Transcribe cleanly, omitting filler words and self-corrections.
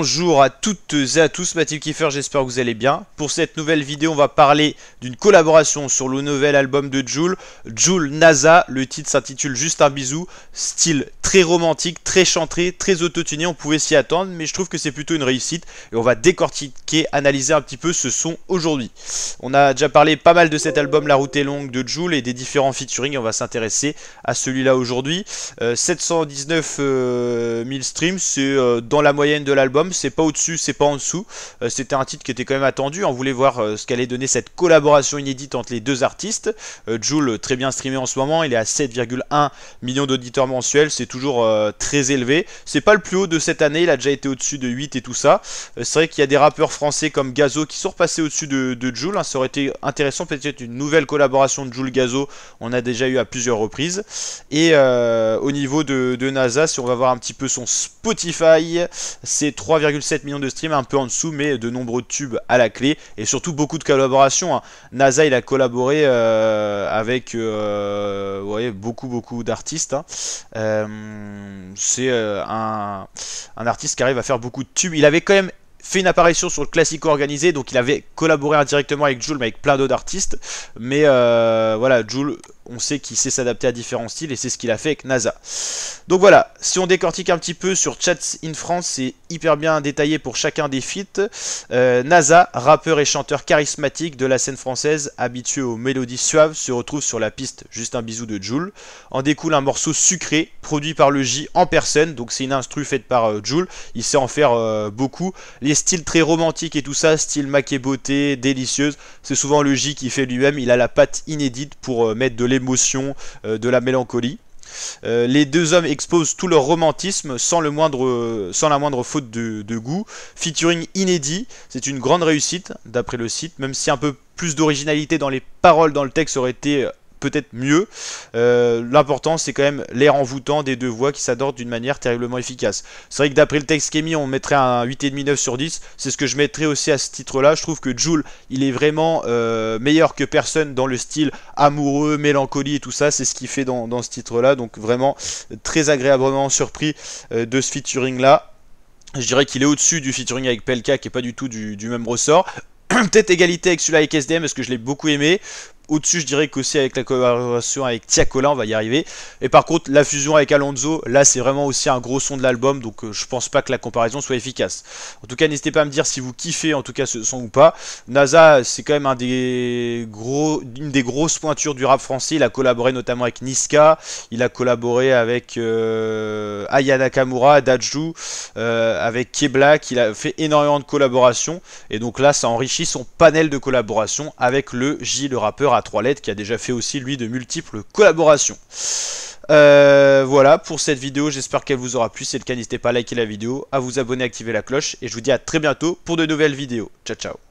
Bonjour à toutes et à tous, Mathilde Kiefer, j'espère que vous allez bien. Pour cette nouvelle vidéo, on va parler d'une collaboration sur le nouvel album de Jul, Jul NASA. Le titre s'intitule Juste un bisou, style très romantique, très chanté, très autotuné, on pouvait s'y attendre, mais je trouve que c'est plutôt une réussite. Et on va décortiquer, analyser un petit peu ce son aujourd'hui. On a déjà parlé pas mal de cet album La route est longue de Jul et des différents featuring, on va s'intéresser à celui-là aujourd'hui. 719 000 streams, c'est dans la moyenne de l'album, c'est pas au-dessus, c'est pas en dessous. C'était un titre qui était quand même attendu, on voulait voir ce qu'allait donner cette collaboration inédite entre les deux artistes. Jul, très bien streamé en ce moment, il est à 7,1 millions d'auditeurs mensuels, c'est toujours très élevé. C'est pas le plus haut de cette année, il a déjà été au-dessus de 8 et tout ça. C'est vrai qu'il y a des rappeurs français comme Gazo qui sont repassés au-dessus de Jul, hein. Ça aurait été intéressant, peut-être une nouvelle collaboration de Jul-Gazo, on a déjà eu à plusieurs reprises. Et au niveau de NASA, si on va voir un petit peu son Spotify, c'est 3,7 millions de streams, un peu en dessous, mais de nombreux tubes à la clé, et surtout beaucoup de collaborations, hein. NASA, il a collaboré avec ouais, beaucoup d'artistes, hein. C'est un artiste qui arrive à faire beaucoup de tubes. Il avait quand même fait une apparition sur le Classico organisé, donc il avait collaboré indirectement avec Jul, mais avec plein d'autres artistes. Mais voilà, Jul, on sait qu'il sait s'adapter à différents styles et c'est ce qu'il a fait avec NASA. Donc voilà, si on décortique un petit peu sur Chats in France, c'est hyper bien détaillé pour chacun des feats. NASA, rappeur et chanteur charismatique de la scène française, habitué aux mélodies suaves, se retrouve sur la piste Juste un bisou de Jul. En découle un morceau sucré, produit par le J en personne, donc c'est une instru faite par Jul. Il sait en faire beaucoup. Les styles très romantiques et tout ça, style maquet beauté, délicieuse, c'est souvent le J qui fait lui-même. Il a la patte inédite pour mettre de l'émotion, de la mélancolie. Les deux hommes exposent tout leur romantisme sans la moindre faute de goût. Featuring inédit, c'est une grande réussite d'après le site, même si un peu plus d'originalité dans les paroles, dans le texte aurait été peut-être mieux. L'important c'est quand même l'air envoûtant des deux voix qui s'adorent d'une manière terriblement efficace. C'est vrai que d'après le texte qui est mis, on mettrait un 8,5 9 sur 10. C'est ce que je mettrais aussi à ce titre là. Je trouve que Jul, il est vraiment meilleur que personne dans le style amoureux, mélancolie et tout ça. C'est ce qu'il fait dans ce titre là. Donc vraiment très agréablement surpris de ce featuring là. Je dirais qu'il est au-dessus du featuring avec Pelka qui est pas du tout du même ressort. Peut-être égalité avec celui-là avec SDM parce que je l'ai beaucoup aimé. Au-dessus, je dirais qu'aussi avec la collaboration avec Tiakola, on va y arriver. Et par contre, la fusion avec Alonso, là, c'est vraiment aussi un gros son de l'album. Donc, je pense pas que la comparaison soit efficace. En tout cas, n'hésitez pas à me dire si vous kiffez, en tout cas, ce son ou pas. NASA, c'est quand même une des grosses pointures du rap français. Il a collaboré notamment avec Niska. Il a collaboré avec Aya Nakamura, Dajou, avec K-Black. Il a fait énormément de collaborations. Et donc là, ça enrichit son panel de collaborations avec le J, le rappeur à 3 lettres qui a déjà fait aussi lui de multiples collaborations. Voilà pour cette vidéo, j'espère qu'elle vous aura plu. Si c'est le cas, n'hésitez pas à liker la vidéo, à vous abonner, à activer la cloche et je vous dis à très bientôt pour de nouvelles vidéos. Ciao ciao.